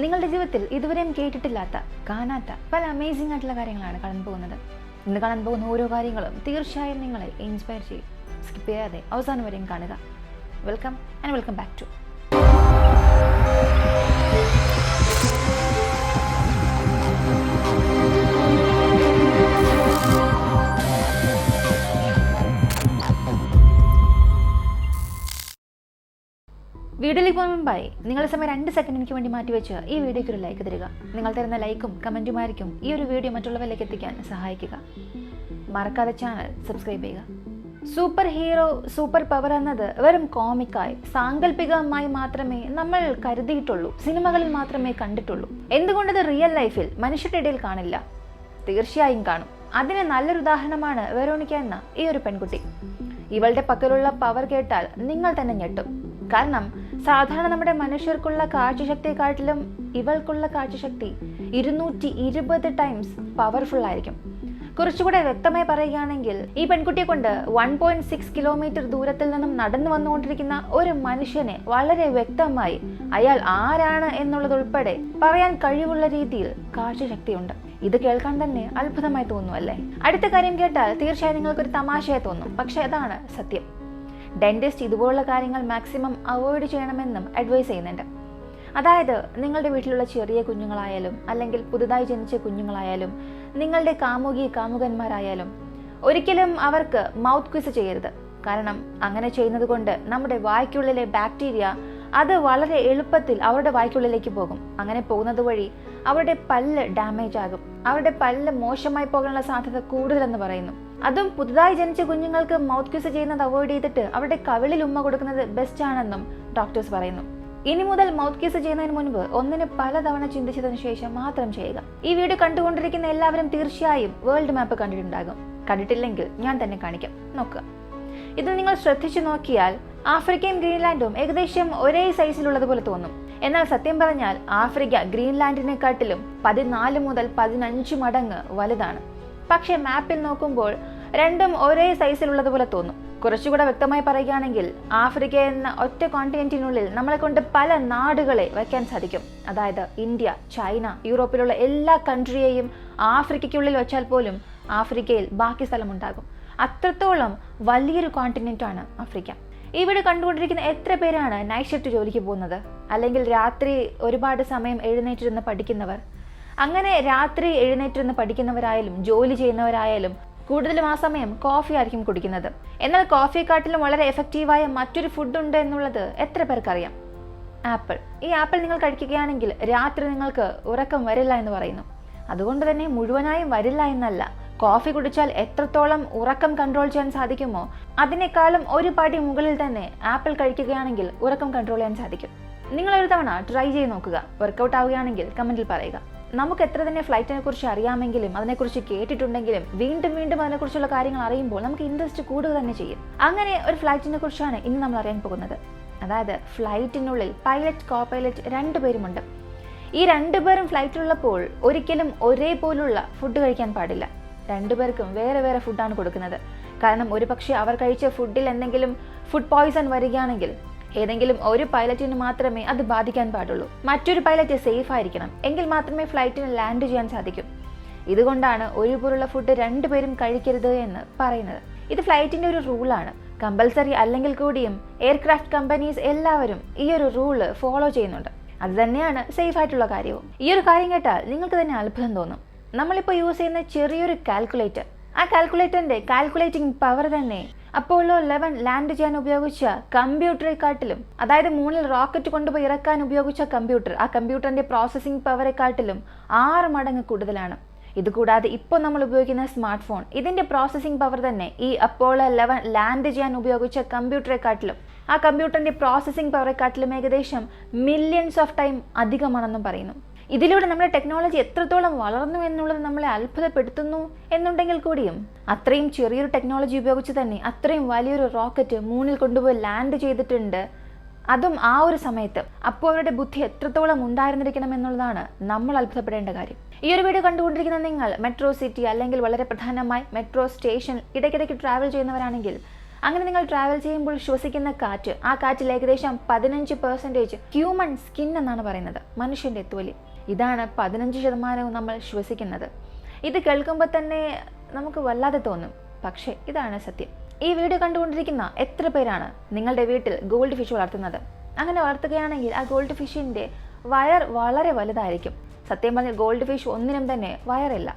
നിങ്ങളുടെ ജീവിതത്തിൽ ഇതുവരെയും കേട്ടിട്ടില്ലാത്ത കാണാത്ത പല അമേസിംഗ് ആയിട്ടുള്ള കാര്യങ്ങളാണ് കടന്നു പോകുന്നത്. ഇന്ന് കാണാൻ പോകുന്ന ഓരോ കാര്യങ്ങളും തീർച്ചയായും നിങ്ങളെ ഇൻസ്പയർ ചെയ്യും. സ്കിപ്പ് ചെയ്യാതെ അവസാനം വരെയും കാണുക. Welcome and welcome back to വീഡിയോയിലേക്ക് പോകുന്ന മുമ്പായി നിങ്ങളുടെ സമയം 2 സെക്കൻഡ് എനിക്ക് വേണ്ടി മാറ്റിവെച്ച് ഈ വീഡിയോയ്ക്ക് ഒരു ലൈക്ക് തരിക. നിങ്ങൾ തരുന്ന ലൈക്കും കമൻറ്റുമായിരിക്കും ഈ ഒരു വീഡിയോ മറ്റുള്ളവരിലേക്ക് എത്തിക്കാൻ സഹായിക്കുക. മറക്കാതെ ചാനൽ സബ്സ്ക്രൈബ് ചെയ്യുക. സൂപ്പർ ഹീറോ, സൂപ്പർ പവർ എന്നത് വെറും കോമിക്കായി സാങ്കല്പികമായി മാത്രമേ നമ്മൾ കരുതിയിട്ടുള്ളൂ, സിനിമകളിൽ മാത്രമേ കണ്ടിട്ടുള്ളൂ. എന്തുകൊണ്ടത് റിയൽ ലൈഫിൽ മനുഷ്യരുടെ ഇടയിൽ കാണില്ല? തീർച്ചയായും കാണും. അതിന് നല്ലൊരു ഉദാഹരണമാണ് വെറോണിക്ക എന്ന ഈ ഒരു പെൺകുട്ടി. ഇവളുടെ പക്കലുള്ള പവർ കേട്ടാൽ നിങ്ങൾ തന്നെ ഞെട്ടും. കാരണം സാധാരണ നമ്മുടെ മനുഷ്യർക്കുള്ള കാഴ്ചശക്തിയെക്കാട്ടിലും ഇവൾക്കുള്ള കാഴ്ചശക്തി 220 ടൈംസ് പവർഫുൾ ആയിരിക്കും. കുറച്ചുകൂടെ വ്യക്തമായി പറയുകയാണെങ്കിൽ ഈ പെൺകുട്ടിയെ കൊണ്ട് 1.6 കിലോമീറ്റർ ദൂരത്തിൽ നിന്നും നടന്നു വന്നുകൊണ്ടിരിക്കുന്ന ഒരു മനുഷ്യനെ വളരെ വ്യക്തമായി അയാൾ ആരാണ് എന്നുള്ളതുൾപ്പെടെ പറയാൻ കഴിവുള്ള രീതിയിൽ കാഴ്ചശക്തിയുണ്ട്. ഇത് കേൾക്കാൻ തന്നെ അത്ഭുതമായി തോന്നുന്നു അല്ലേ? അടുത്ത കാര്യം കേട്ടാൽ തീർച്ചയായും നിങ്ങൾക്കൊരു തമാശയായി തോന്നും. പക്ഷെ അതാണ് സത്യം. ഡെന്റിസ്റ്റ് ഇതുപോലുള്ള കാര്യങ്ങൾ മാക്സിമം അവോയ്ഡ് ചെയ്യണമെന്നും അഡ്വൈസ് ചെയ്യുന്നുണ്ട്. അതായത് നിങ്ങളുടെ വീട്ടിലുള്ള ചെറിയ കുഞ്ഞുങ്ങളായാലും അല്ലെങ്കിൽ പുതുതായി ജനിച്ച കുഞ്ഞുങ്ങളായാലും നിങ്ങളുടെ കാമുകന്മാരായാലും ഒരിക്കലും അവർക്ക് മൗത്ത് ക്വിസ് ചെയ്യരുത്. കാരണം അങ്ങനെ ചെയ്യുന്നത് കൊണ്ട് നമ്മുടെ വായ്ക്കുള്ളിലെ ബാക്ടീരിയ അത് വളരെ എളുപ്പത്തിൽ അവരുടെ വായ്ക്കുള്ളിലേക്ക് പോകും. അങ്ങനെ പോകുന്നത് വഴി അവരുടെ പല്ല് ഡാമേജ് ആകും. അവരുടെ പല്ല് മോശമായി പോകാനുള്ള സാധ്യത കൂടുതലെന്ന് പറയുന്നു. അതും പുതുതായി ജനിച്ച കുഞ്ഞുങ്ങൾക്ക് മൗത്ത് ക്വിസ് ചെയ്യുന്നത് അവോയ്ഡ് ചെയ്തിട്ട് അവരുടെ കവിളിൽ ഉമ്മ കൊടുക്കുന്നത് ബെസ്റ്റ് ആണെന്നും ഡോക്ടേഴ്സ് പറയുന്നു. ഇനി മുതൽ മൗത്ത് കിസ് ചെയ്യുന്നതിന് മുൻപ് ഒന്നിന് പലതവണ ചിന്തിച്ചതിന് ശേഷം മാത്രം ചെയ്യുക. ഈ വീഡിയോ കണ്ടുകൊണ്ടിരിക്കുന്ന എല്ലാവരും തീർച്ചയായും വേൾഡ് മാപ്പ് കണ്ടിട്ടുണ്ടാകും. കണ്ടിട്ടില്ലെങ്കിൽ ഞാൻ തന്നെ കാണിക്കാം, നോക്കുക. ഇത് നിങ്ങൾ ശ്രദ്ധിച്ചു നോക്കിയാൽ ആഫ്രിക്കയും ഗ്രീൻലാൻഡും ഏകദേശം ഒരേ സൈസിലുള്ളതുപോലെ തോന്നും. എന്നാൽ സത്യം പറഞ്ഞാൽ ആഫ്രിക്ക ഗ്രീൻലാൻഡിനെക്കാട്ടിലും 14 മുതൽ 15 മടങ്ങ് വലുതാണ്. പക്ഷെ മാപ്പിൽ നോക്കുമ്പോൾ രണ്ടും ഒരേ സൈസിലുള്ളതുപോലെ തോന്നും. കുറച്ചുകൂടെ വ്യക്തമായി പറയുകയാണെങ്കിൽ ആഫ്രിക്ക എന്ന ഒറ്റ കോണ്ടിനെന്റിനുള്ളിൽ നമ്മളെ കൊണ്ട് പല നാടുകളെ വയ്ക്കാൻ സാധിക്കും. അതായത് ഇന്ത്യ, ചൈന, യൂറോപ്പിലുള്ള എല്ലാ കൺട്രിയെയും ആഫ്രിക്കയ്ക്കുള്ളിൽ വെച്ചാൽ പോലും ആഫ്രിക്കയിൽ ബാക്കി സ്ഥലമുണ്ടാകും. അത്രത്തോളം വലിയൊരു കോണ്ടിനെന്റാണ് ആഫ്രിക്ക. ഇവിടെ കണ്ടുകൊണ്ടിരിക്കുന്ന എത്ര പേരാണ് നൈറ്റ് ഷിഫ്റ്റ് ജോലിക്ക് പോകുന്നത്, അല്ലെങ്കിൽ രാത്രി ഒരുപാട് സമയം എഴുന്നേറ്റിരുന്ന് പഠിക്കുന്നവർ? അങ്ങനെ രാത്രി എഴുന്നേറ്റിരുന്ന് പഠിക്കുന്നവരായാലും ജോലി ചെയ്യുന്നവരായാലും കൂടുതലും ആ സമയം കോഫി ആയിരിക്കും കുടിക്കുന്നത്. എന്നാൽ കോഫിയെക്കാട്ടിലും വളരെ എഫക്റ്റീവായ മറ്റൊരു ഫുഡ് ഉണ്ട് എന്നുള്ളത് എത്ര പേർക്കറിയാം? ആപ്പിൾ. ഈ ആപ്പിൾ നിങ്ങൾ കഴിക്കുകയാണെങ്കിൽ രാത്രി നിങ്ങൾക്ക് ഉറക്കം വരില്ല എന്ന് പറയുന്നു. അതുകൊണ്ട് തന്നെ മുഴുവനായും വരില്ല എന്നല്ല, കോഫി കുടിച്ചാൽ എത്രത്തോളം ഉറക്കം കൺട്രോൾ ചെയ്യാൻ സാധിക്കുമോ അതിനേക്കാളും ഒരു പടി മുകളിൽ തന്നെ ആപ്പിൾ കഴിക്കുകയാണെങ്കിൽ ഉറക്കം കൺട്രോൾ ചെയ്യാൻ സാധിക്കും. നിങ്ങൾ ഒരു തവണ ട്രൈ ചെയ്ത് നോക്കുക. വർക്കൗട്ട് ആവുകയാണെങ്കിൽ കമന്റിൽ പറയുക. നമുക്ക് എത്ര തന്നെ ഫ്ലൈറ്റിനെ കുറിച്ച് അറിയാമെങ്കിലും അതിനെക്കുറിച്ച് കേട്ടിട്ടുണ്ടെങ്കിലും വീണ്ടും വീണ്ടും അതിനെക്കുറിച്ചുള്ള കാര്യങ്ങൾ അറിയുമ്പോൾ നമുക്ക് ഇൻട്രസ്റ്റ് കൂടുക തന്നെ ചെയ്യും. അങ്ങനെ ഒരു ഫ്ലൈറ്റിനെ കുറിച്ചാണ് ഇന്ന് നമ്മൾ അറിയാൻ പോകുന്നത്. അതായത് ഫ്ലൈറ്റിനുള്ളിൽ പൈലറ്റ്, കോ പൈലറ്റ് 2 പേരുമുണ്ട്. ഈ 2 പേരും ഫ്ലൈറ്റിലുള്ളപ്പോൾ ഒരിക്കലും ഒരേപോലുള്ള ഫുഡ് കഴിക്കാൻ പാടില്ല. 2 പേർക്കും വേറെ വേറെ ഫുഡാണ് കൊടുക്കുന്നത്. കാരണം ഒരു പക്ഷേ അവർ കഴിച്ച ഫുഡിൽ എന്തെങ്കിലും ഫുഡ് പോയ്സൺ വരികയാണെങ്കിൽ ഏതെങ്കിലും ഒരു പൈലറ്റിന് മാത്രമേ അത് ബാധിക്കാൻ പാടുള്ളൂ. മറ്റൊരു പൈലറ്റ് സേഫ് ആയിരിക്കണം, എങ്കിൽ മാത്രമേ ഫ്ലൈറ്റിന് ലാൻഡ് ചെയ്യാൻ സാധിക്കും. ഇതുകൊണ്ടാണ് ഒരുപോലുള്ള ഫുഡ് 2 പേരും കഴിക്കരുത് എന്ന് പറയുന്നത്. ഇത് ഫ്ലൈറ്റിന്റെ ഒരു റൂളാണ്. കമ്പൽസറി അല്ലെങ്കിൽ കൂടിയും എയർക്രാഫ്റ്റ് കമ്പനീസ് എല്ലാവരും ഈ ഒരു റൂള് ഫോളോ ചെയ്യുന്നുണ്ട്. അത് തന്നെയാണ് സേഫ് ആയിട്ടുള്ള കാര്യവും. ഈ ഒരു കാര്യം കേട്ടാൽ നിങ്ങൾക്ക് തന്നെ അത്ഭുതം തോന്നും. നമ്മളിപ്പോൾ യൂസ് ചെയ്യുന്ന ചെറിയൊരു കാൽക്കുലേറ്റർ, ആ കാൽക്കുലേറ്ററിന്റെ കാൽക്കുലേറ്റിംഗ് പവർ തന്നെ അപ്പോളോ 11 ലാൻഡ് ചെയ്യാൻ ഉപയോഗിച്ച കമ്പ്യൂട്ടറെക്കാട്ടിലും, അതായത് മൂണിൽ റോക്കറ്റ് കൊണ്ടുപോയി ഇറക്കാൻ ഉപയോഗിച്ച കമ്പ്യൂട്ടർ, ആ കമ്പ്യൂട്ടറിന്റെ പ്രോസസ്സിംഗ് പവറെക്കാട്ടിലും 6 മടങ്ങ് കൂടുതലാണ്. ഇതുകൂടാതെ ഇപ്പോൾ നമ്മൾ ഉപയോഗിക്കുന്ന സ്മാർട്ട് ഫോൺ, ഇതിന്റെ പ്രോസസ്സിംഗ് പവർ തന്നെ ഈ അപ്പോളോ 11 ലാൻഡ് ചെയ്യാൻ ഉപയോഗിച്ച കമ്പ്യൂട്ടറെക്കാട്ടിലും, ആ കമ്പ്യൂട്ടറിന്റെ പ്രോസസ്സിംഗ് പവറെക്കാട്ടിലും ഏകദേശം മില്യൺസ് ഓഫ് ടൈം അധികമാണെന്നും പറയുന്നു. ഇതിലൂടെ നമ്മുടെ ടെക്നോളജി എത്രത്തോളം വളർന്നു എന്നുള്ളത് നമ്മളെ അത്ഭുതപ്പെടുത്തുന്നു എന്നുണ്ടെങ്കിൽ കൂടിയും അത്രയും ചെറിയൊരു ടെക്നോളജി ഉപയോഗിച്ച് തന്നെ അത്രയും വലിയൊരു റോക്കറ്റ് മൂണിൽ കൊണ്ടുപോയി ലാൻഡ് ചെയ്തിട്ടുണ്ട്. അതും ആ ഒരു സമയത്ത്. അപ്പോൾ അവരുടെ ബുദ്ധി എത്രത്തോളം ഉണ്ടായിരുന്നിരിക്കണം എന്നുള്ളതാണ് നമ്മൾ അത്ഭുതപ്പെടേണ്ട കാര്യം. ഈ ഒരു വീഡിയോ കണ്ടുകൊണ്ടിരിക്കുന്ന നിങ്ങൾ മെട്രോ സിറ്റി അല്ലെങ്കിൽ വളരെ പ്രധാനമായി മെട്രോ സ്റ്റേഷൻ ഇടയ്ക്കിടയ്ക്ക് ട്രാവൽ ചെയ്യുന്നവരാണെങ്കിൽ അങ്ങനെ നിങ്ങൾ ട്രാവൽ ചെയ്യുമ്പോൾ ശ്വസിക്കുന്ന കാറ്റ്, ആ കാറ്റിൽ ഏകദേശം 15% ഹ്യൂമൻ സ്കിൻ എന്നാണ് പറയുന്നത്, മനുഷ്യൻ്റെ തൊലി. ഇതാണ് 15% നമ്മൾ ശ്വസിക്കുന്നത്. ഇത് കേൾക്കുമ്പോൾ തന്നെ നമുക്ക് വല്ലാതെ തോന്നും, പക്ഷേ ഇതാണ് സത്യം. ഈ വീഡിയോ കണ്ടുകൊണ്ടിരിക്കുന്ന എത്ര പേരാണ് നിങ്ങളുടെ വീട്ടിൽ ഗോൾഡ് ഫിഷ് വളർത്തുന്നത്? അങ്ങനെ വളർത്തുകയാണെങ്കിൽ ആ ഗോൾഡ് ഫിഷിൻ്റെ വയർ വളരെ വലുതായിരിക്കും. സത്യം പറഞ്ഞാൽ ഗോൾഡ് ഫിഷ് ഒന്നിനും തന്നെ വയറില്ല,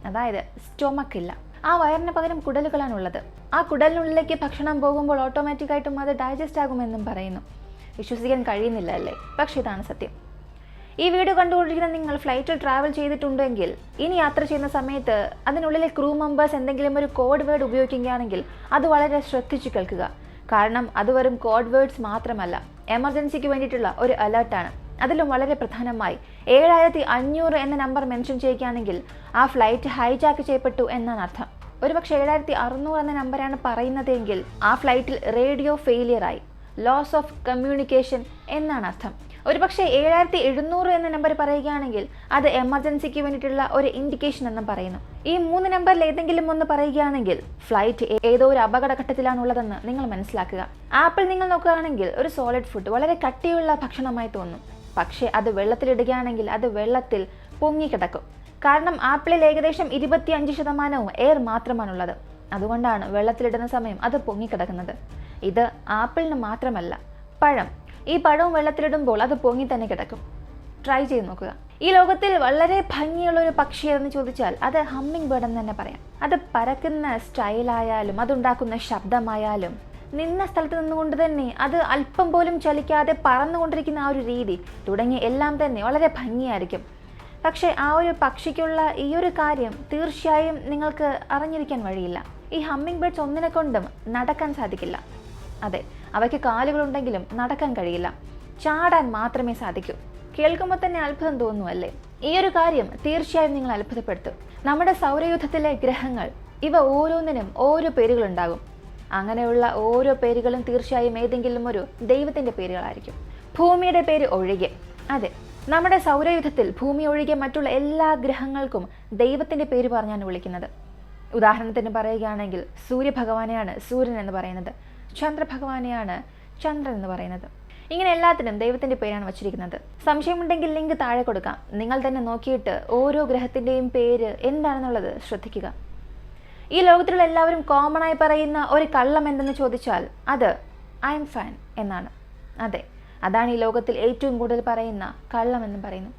അതായത് സ്റ്റൊമക്ക് ഇല്ല. ആ വയറിന് പകരം കുടലുകളാണുള്ളത്. ആ കുടലിനുള്ളിലേക്ക് ഭക്ഷണം പോകുമ്പോൾ ഓട്ടോമാറ്റിക്കായിട്ടും അത് ഡൈജസ്റ്റ് ആകുമെന്നും പറയുന്നു. വിശ്വസിക്കാൻ കഴിയുന്നില്ല അല്ലേ? പക്ഷേ ഇതാണ് സത്യം. ഈ വീഡിയോ കണ്ടുകൊണ്ടിരിക്കുന്ന നിങ്ങൾ ഫ്ലൈറ്റിൽ ട്രാവൽ ചെയ്തിട്ടുണ്ടെങ്കിൽ ഇനി യാത്ര ചെയ്യുന്ന സമയത്ത് അതിനുള്ളിലെ ക്രൂ മെമ്പേഴ്സ് എന്തെങ്കിലും ഒരു കോഡ് വേർഡ് ഉപയോഗിക്കുകയാണെങ്കിൽ അത് വളരെ ശ്രദ്ധിച്ചു കേൾക്കുക. കാരണം അത് വെറും കോഡ് വേർഡ്സ് മാത്രമല്ല, എമർജൻസിക്ക് വേണ്ടിയിട്ടുള്ള ഒരു അലേർട്ടാണ്. അതിലും വളരെ പ്രധാനമായി 7500 എന്ന നമ്പർ മെൻഷൻ ചെയ്യുകയാണെങ്കിൽ ആ ഫ്ലൈറ്റ് ഹൈജാക്ക് ചെയ്യപ്പെട്ടു എന്നാണ് അർത്ഥം. ഒരുപക്ഷെ 7600 എന്ന നമ്പറാണ് പറയുന്നതെങ്കിൽ ആ ഫ്ലൈറ്റിൽ റേഡിയോ ഫെയിലിയറായി, ലോസ് ഓഫ് കമ്മ്യൂണിക്കേഷൻ എന്നാണ് അർത്ഥം. ഒരുപക്ഷെ 7700 എന്ന നമ്പർ പറയുകയാണെങ്കിൽ അത് എമർജൻസിക്ക് വേണ്ടിയിട്ടുള്ള ഒരു ഇൻഡിക്കേഷൻ എന്നും പറയുന്നു. ഈ 3 നമ്പറിൽ ഏതെങ്കിലും ഒന്ന് പറയുകയാണെങ്കിൽ ഫ്ലൈറ്റ് ഏതോ ഒരു അപകടഘട്ടത്തിലാണുള്ളതെന്ന് നിങ്ങൾ മനസ്സിലാക്കുക. ആപ്പിൾ നിങ്ങൾ നോക്കുകയാണെങ്കിൽ ഒരു സോളിഡ് ഫുഡ്, വളരെ കട്ടിയുള്ള ഭക്ഷണമായി തോന്നും. പക്ഷേ അത് വെള്ളത്തിലിടുകയാണെങ്കിൽ അത് വെള്ളത്തിൽ പൊങ്ങിക്കിടക്കും. കാരണം ആപ്പിളിൽ ഏകദേശം 25% എയർ മാത്രമാണുള്ളത്. അതുകൊണ്ടാണ് വെള്ളത്തിലിടുന്ന സമയം അത് പൊങ്ങിക്കിടക്കുന്നത്. ഇത് ആപ്പിളിന് മാത്രമല്ല, പഴം, ഈ പഴവും വെള്ളത്തിലിടുമ്പോൾ അത് പൊങ്ങി തന്നെ കിടക്കും. ട്രൈ ചെയ്ത് നോക്കുക. ഈ ലോകത്തിൽ വളരെ ഭംഗിയുള്ള ഒരു പക്ഷി എന്ന് ചോദിച്ചാൽ അത് ഹമ്മിങ് ബേർഡ് എന്ന് തന്നെ പറയാം. അത് പറക്കുന്ന സ്റ്റൈലായാലും അതുണ്ടാക്കുന്ന ശബ്ദമായാലും നിന്ന സ്ഥലത്ത് നിന്നുകൊണ്ട് തന്നെ അത് അല്പം പോലും ചലിക്കാതെ പറന്നുകൊണ്ടിരിക്കുന്ന ആ ഒരു രീതി തുടങ്ങി എല്ലാം തന്നെ വളരെ ഭംഗിയായിരിക്കും. പക്ഷേ ആ ഒരു പക്ഷിക്കുള്ള ഈ ഒരു കാര്യം തീർച്ചയായും നിങ്ങൾക്ക് അറിഞ്ഞിരിക്കാൻ വഴിയില്ല. ഈ ഹമ്മിങ് ബേർഡ്സ് ഒന്നിനെ കൊണ്ടും നടക്കാൻ സാധിക്കില്ല. അതെ, അവയ്ക്ക് കാലുകളുണ്ടെങ്കിലും നടക്കാൻ കഴിയില്ല, ചാടാൻ മാത്രമേ സാധിക്കൂ. കേൾക്കുമ്പോൾ തന്നെ അത്ഭുതം തോന്നുന്നു അല്ലേ? ഈ ഒരു കാര്യം തീർച്ചയായും നിങ്ങൾ അത്ഭുതപ്പെടുത്തും. നമ്മുടെ സൗരയൂഥത്തിലെ ഗ്രഹങ്ങൾ, ഇവ ഓരോന്നിനും ഓരോ പേരുകളുണ്ടാകും. അങ്ങനെയുള്ള ഓരോ പേരുകളും തീർച്ചയായും ഏതെങ്കിലും ഒരു ദൈവത്തിൻ്റെ പേരുകളായിരിക്കും, ഭൂമിയുടെ പേര് ഒഴികെ. അതെ, നമ്മുടെ സൗരയൂഥത്തിൽ ഭൂമി ഒഴികെ മറ്റുള്ള എല്ലാ ഗ്രഹങ്ങൾക്കും ദൈവത്തിൻ്റെ പേര് പറഞ്ഞാണ് വിളിക്കുന്നത്. ഉദാഹരണത്തിന് പറയുകയാണെങ്കിൽ സൂര്യഭഗവാനെയാണ് സൂര്യൻ എന്ന് പറയുന്നത്, ചന്ദ്രഭഗവാനെയാണ് ചന്ദ്രൻ എന്ന് പറയുന്നത്. ഇങ്ങനെ എല്ലാത്തിനും ദൈവത്തിൻ്റെ പേരാണ് വച്ചിരിക്കുന്നത്. സംശയമുണ്ടെങ്കിൽ ലിങ്ക് താഴെ കൊടുക്കാം. നിങ്ങൾ തന്നെ നോക്കിയിട്ട് ഓരോ ഗ്രഹത്തിൻ്റെയും പേര് എന്താണെന്നുള്ളത് ശ്രദ്ധിക്കുക. ഈ ലോകത്തിലുള്ള എല്ലാവരും കോമണായി പറയുന്ന ഒരു കള്ളം എന്തെന്ന് ചോദിച്ചാൽ അത് ഐ എം ഫൈൻ എന്നാണ്. അതെ, അതാണ് ഈ ലോകത്തിൽ ഏറ്റവും കൂടുതൽ പറയുന്ന കള്ളം എന്ന് പറയുന്നു.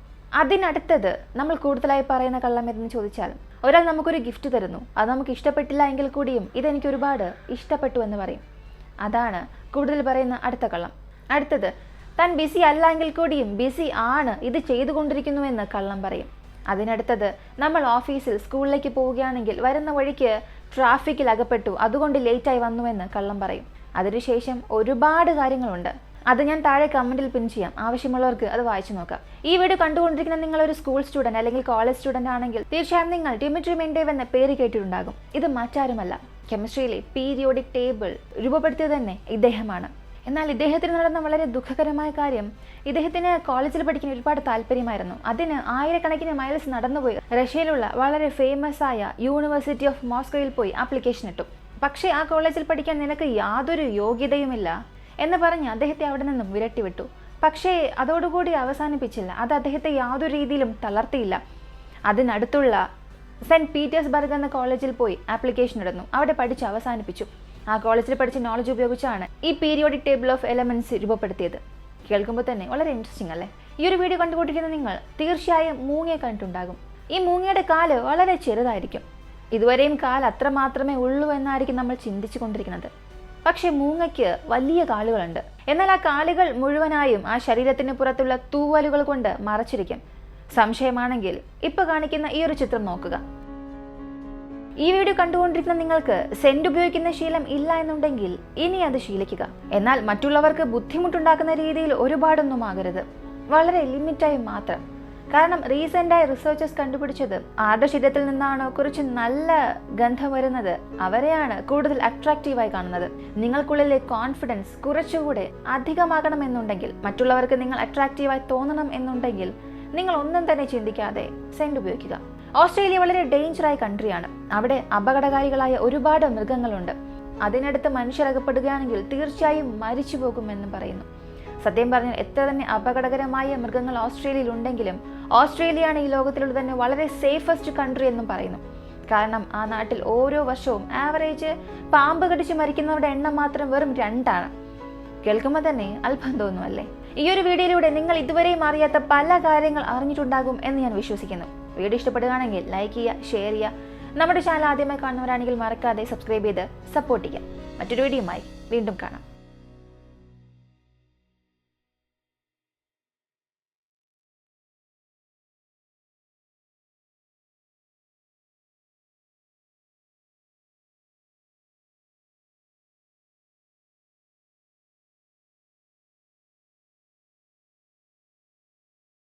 അതിനടുത്തത് നമ്മൾ കൂടുതലായി പറയുന്ന കള്ളം എന്തെന്ന് ചോദിച്ചാൽ, ഒരാൾ നമുക്കൊരു ഗിഫ്റ്റ് തരുന്നു, അത് നമുക്ക് ഇഷ്ടപ്പെട്ടില്ല എങ്കിൽ കൂടിയും ഇതെനിക്ക് ഒരുപാട് ഇഷ്ടപ്പെട്ടു എന്ന് പറയും. അതാണ് കൂടുതൽ പറയുന്ന അടുത്ത കള്ളം. അടുത്തത്, താൻ ബിസി അല്ല എങ്കിൽ കൂടിയും ബിസി ആണ്, ഇത് ചെയ്തുകൊണ്ടിരിക്കുന്നുവെന്ന് കള്ളം പറയും. അതിനടുത്തത്, നമ്മൾ ഓഫീസിൽ സ്കൂളിലേക്ക് പോവുകയാണെങ്കിൽ വരുന്ന വഴിക്ക് ട്രാഫിക്കിൽ അകപ്പെട്ടു, അതുകൊണ്ട് ലേറ്റായി വന്നുവെന്ന് കള്ളം പറയും. അതിനുശേഷം ഒരുപാട് കാര്യങ്ങളുണ്ട്. അത് ഞാൻ താഴെ കമൻറ്റിൽ പിൻ ചെയ്യാം, ആവശ്യമുള്ളവർക്ക് അത് വായിച്ചു നോക്കാം. ഈ വീഡിയോ കണ്ടുകൊണ്ടിരിക്കുന്ന നിങ്ങളൊരു സ്കൂൾ സ്റ്റുഡൻറ്റ് അല്ലെങ്കിൽ കോളേജ് സ്റ്റുഡൻ്റ് ആണെങ്കിൽ തീർച്ചയായും നിങ്ങൾ ഡിമിട്രി മെൻഡേവ് എന്ന പേര് കേട്ടിട്ടുണ്ടാകും. ഇത് മറ്റാരുമല്ല, കെമിസ്ട്രിയിലെ പീരിയോഡിക് ടേബിൾ രൂപപ്പെടുത്തിയത് തന്നെ ഇദ്ദേഹമാണ്. എന്നാൽ ഇദ്ദേഹത്തിന് നടന്ന വളരെ ദുഃഖകരമായ കാര്യം, ഇദ്ദേഹത്തിന് കോളേജിൽ പഠിക്കാൻ ഒരുപാട് താല്പര്യമായിരുന്നു. അതിന് ആയിരക്കണക്കിന് മൈൽസ് നടന്നുപോയി റഷ്യയിലുള്ള വളരെ ഫേമസ് ആയ യൂണിവേഴ്സിറ്റി ഓഫ് മോസ്കോയിൽ പോയി ആപ്ലിക്കേഷൻ ഇട്ടു. പക്ഷേ ആ കോളേജിൽ പഠിക്കാൻ നിനക്ക് യാതൊരു യോഗ്യതയുമില്ല എന്ന് പറഞ്ഞ് അദ്ദേഹത്തെ അവിടെ നിന്നും വിരട്ടിവിട്ടു. പക്ഷേ അതോടുകൂടി അവസാനിപ്പിച്ചില്ല. അത് അദ്ദേഹത്തെ യാതൊരു രീതിയിലും തളർത്തിയില്ല. അതിനടുത്തുള്ള സെൻറ്റ് പീറ്റേഴ്സ്ബർഗ് എന്ന കോളേജിൽ പോയി ആപ്ലിക്കേഷൻ ഇടുന്നു. അവിടെ പഠിച്ച് അവസാനിപ്പിച്ചു. ആ കോളേജിൽ പഠിച്ച നോളജ് ഉപയോഗിച്ചാണ് ഈ പീരിയോഡിക് ടേബിൾ ഓഫ് എലമെൻറ്റ്സ് രൂപപ്പെടുത്തിയത്. കേൾക്കുമ്പോൾ തന്നെ വളരെ ഇൻട്രസ്റ്റിംഗ് അല്ലേ? ഈ ഒരു വീഡിയോ കണ്ടുകൊണ്ടിരിക്കുന്ന നിങ്ങൾ തീർച്ചയായും മൂങ്ങയെ കണ്ടിട്ടുണ്ടാകും. ഈ മൂങ്ങയുടെ കാല് വളരെ ചെറുതായിരിക്കും. ഇതുവരെയും കാല് അത്ര മാത്രമേ ഉള്ളൂ എന്നായിരിക്കും നമ്മൾ ചിന്തിച്ചു കൊണ്ടിരിക്കുന്നത്. പക്ഷേ മൂങ്ങയ്ക്ക് വലിയ കാലുകളുണ്ട്. എന്നാൽ ആ കാലുകൾ മുഴുവനായും ആ ശരീരത്തിന് പുറത്തുള്ള തൂവലുകൾ കൊണ്ട് മറച്ചിരിക്കും. സംശയമാണെങ്കിൽ ഇപ്പോൾ കാണിക്കുന്ന ഈ ഒരു ചിത്രം നോക്കുക. ഈ വീഡിയോ കണ്ടുകൊണ്ടിരിക്കുന്ന നിങ്ങൾക്ക് സെന്റ് ഉപയോഗിക്കുന്ന ശീലം ഇല്ല എന്നുണ്ടെങ്കിൽ ഇനി അത് ശീലിക്കുക. എന്നാൽ മറ്റുള്ളവർക്ക് ബുദ്ധിമുട്ടുണ്ടാക്കുന്ന രീതിയിൽ ഒരുപാടൊന്നും ആകരുത്, വളരെ ലിമിറ്റായി മാത്രം. കാരണം റീസെൻ്റായി റിസർച്ചേഴ്സ് കണ്ടുപിടിച്ചത് ആരുടെ ശരീരത്തിൽ നിന്നാണോ കുറച്ച് നല്ല ഗന്ധം വരുന്നത് അവരെയാണ് കൂടുതൽ അട്രാക്റ്റീവായി കാണുന്നത്. നിങ്ങൾക്കുള്ളിലെ കോൺഫിഡൻസ് കുറച്ചുകൂടെ അധികമാകണമെന്നുണ്ടെങ്കിൽ, മറ്റുള്ളവർക്ക് നിങ്ങൾ അട്രാക്റ്റീവായി തോന്നണം എന്നുണ്ടെങ്കിൽ നിങ്ങൾ ഒന്നും തന്നെ ചിന്തിക്കാതെ സെന്റ് ഉപയോഗിക്കുക. ഓസ്ട്രേലിയ വളരെ ഡേഞ്ചറായ കൺട്രിയാണ്. അവിടെ അപകടകാരികളായ ഒരുപാട് മൃഗങ്ങളുണ്ട്. അതിനടുത്ത് മനുഷ്യരകപ്പെടുകയാണെങ്കിൽ തീർച്ചയായും മരിച്ചു പോകുമെന്നും പറയുന്നു. സത്യം പറഞ്ഞാൽ എത്ര തന്നെ അപകടകരമായ മൃഗങ്ങൾ ഓസ്ട്രേലിയയിൽ ഉണ്ടെങ്കിലും ഓസ്ട്രേലിയയാണ് ഈ ലോകത്തിലുള്ള തന്നെ വളരെ സേഫസ്റ്റ് കൺട്രി എന്നും പറയുന്നു. കാരണം ആ നാട്ടിൽ ഓരോ വർഷവും ആവറേജ് പാമ്പ് കടിച്ച് മരിക്കുന്നവരുടെ എണ്ണം മാത്രം വെറും 2. കേൾക്കുമ്പോൾ തന്നെ അത്ഭുതം തോന്നുമല്ലേ? ഈ ഒരു വീഡിയോയിലൂടെ നിങ്ങൾ ഇതുവരെയും അറിയാത്ത പല കാര്യങ്ങൾ അറിഞ്ഞിട്ടുണ്ടാകും എന്ന് ഞാൻ വിശ്വസിക്കുന്നു. വീഡിയോ ഇഷ്ടപ്പെടുകയാണെങ്കിൽ ലൈക്ക് ചെയ്യുക, ഷെയർ ചെയ്യുക. നമ്മുടെ ചാനൽ ആദ്യമായി കാണുന്നവരാണെങ്കിൽ മറക്കാതെ സബ്സ്ക്രൈബ് ചെയ്ത് സപ്പോർട്ട് ചെയ്യുക. മറ്റൊരു വീഡിയോയുമായി വീണ്ടും കാണാം.